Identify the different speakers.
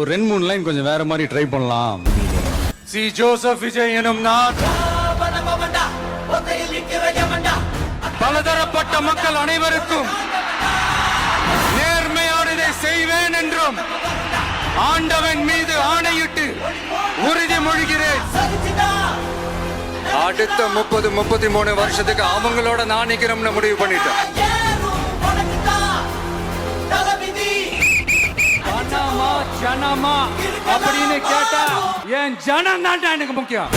Speaker 1: ஒரு 2-3 லைன் கொஞ்சம் வேற மாதிரி ட்ரை பண்ணலாம். சி ஜோசப் விஜய் எனும் நான் பலதரப்பட்ட மக்கள் அனைவருக்கும் நேர்மையானதை செய்வேன் என்றும் ஆண்டவன் மீது ஆணையிட்டு உறுதிமொழிகிறேன். அடுத்த 30-33 வருஷத்துக்கு அவங்களோட நான் நிக்கிறோம்னு முடிவு பண்ணிட்டேன். ஜனமா அப்படின்னு கேட்டா என் ஜனம் தான் எனக்கு முக்கியம்.